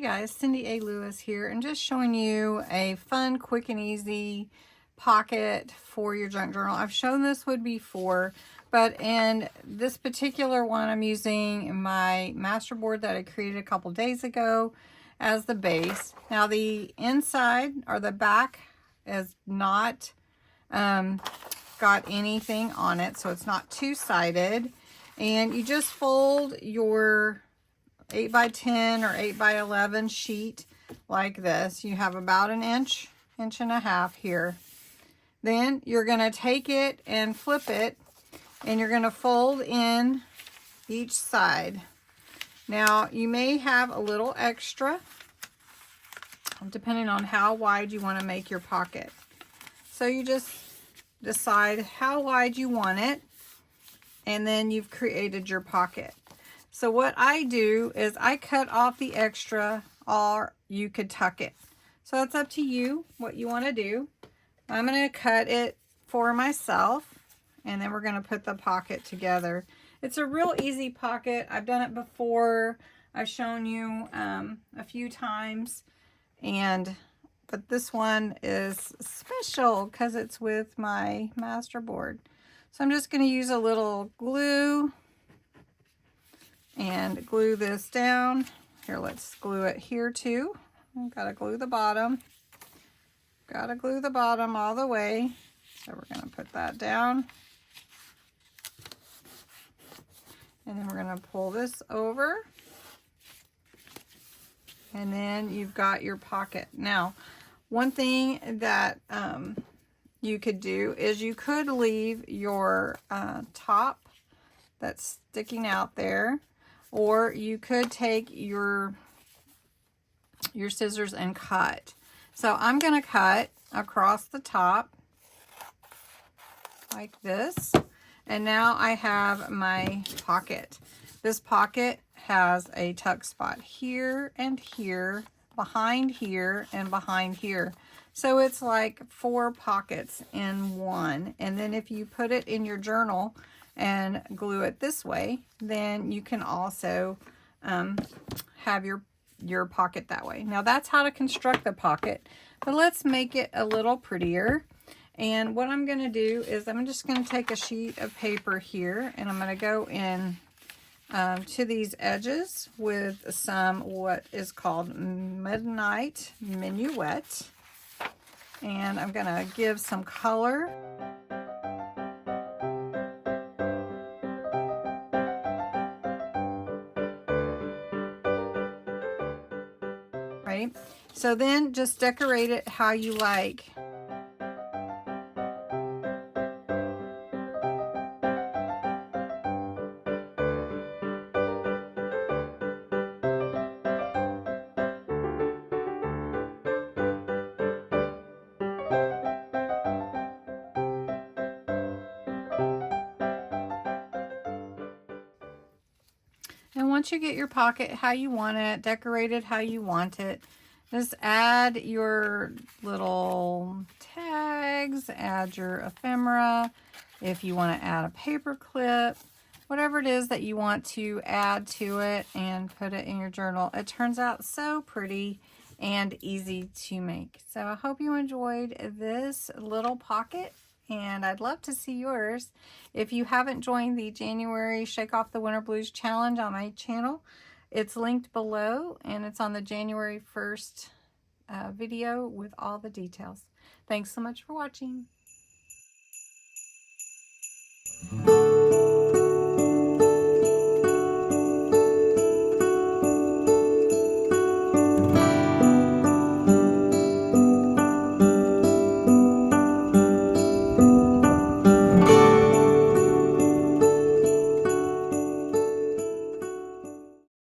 Hey guys, Cindy A. Lewis here, and just showing you a fun, quick, and easy pocket for your junk journal. I've shown this one before, but in this particular one, I'm using my Masterboard that I created a couple days ago as the base. Now, the inside or the back is not got anything on it, so it's not two-sided, and you just fold your 8x10 or 8x11 sheet like this. You have about an inch and a half here. Then you're going to take it and flip it, and you're going to fold in each side. Now, you may have a little extra depending on how wide you want to make your pocket. So you just decide how wide you want it, and then you've created your pocket. So what I do is I cut off the extra, or you could tuck it. So that's up to you what you want to do. I'm going to cut it for myself, and then we're going to put the pocket together. It's a real easy pocket. I've done it before. I've shown you a few times, but this one is special because it's with my Masterboard. So I'm just going to use a little glue and glue this down. Here, let's glue it here too. I've got to glue the bottom. Got to glue the bottom all the way. So we're going to put that down. And then we're going to pull this over. And then you've got your pocket. Now, one thing that you could do is you could leave your top that's sticking out there, or you could take your scissors and cut. So I'm going to cut across the top like this, and now I have my pocket. This pocket has a tuck spot here and here, behind here and behind here. So it's like 4 pockets in one. And then if you put it in your journal and glue it this way, then you can also have your pocket that way. Now that's how to construct the pocket, but let's make it a little prettier. And what I'm going to do is I'm just going to take a sheet of paper here, and I'm going to go in to these edges with some what is called midnight minuet, and I'm going to give some color. Right? So then just decorate it how you like. And once you get your pocket how you want it, decorate it how you want it, just add your little tags, add your ephemera, if you want to add a paper clip, whatever it is that you want to add to it, and put it in your journal. It turns out so pretty and easy to make. So I hope you enjoyed this little pocket, and I'd love to see yours. If you haven't joined the January Shake Off the Winter Blues Challenge on my channel, it's linked below, and it's on the January 1st video with all the details. Thanks so much for watching.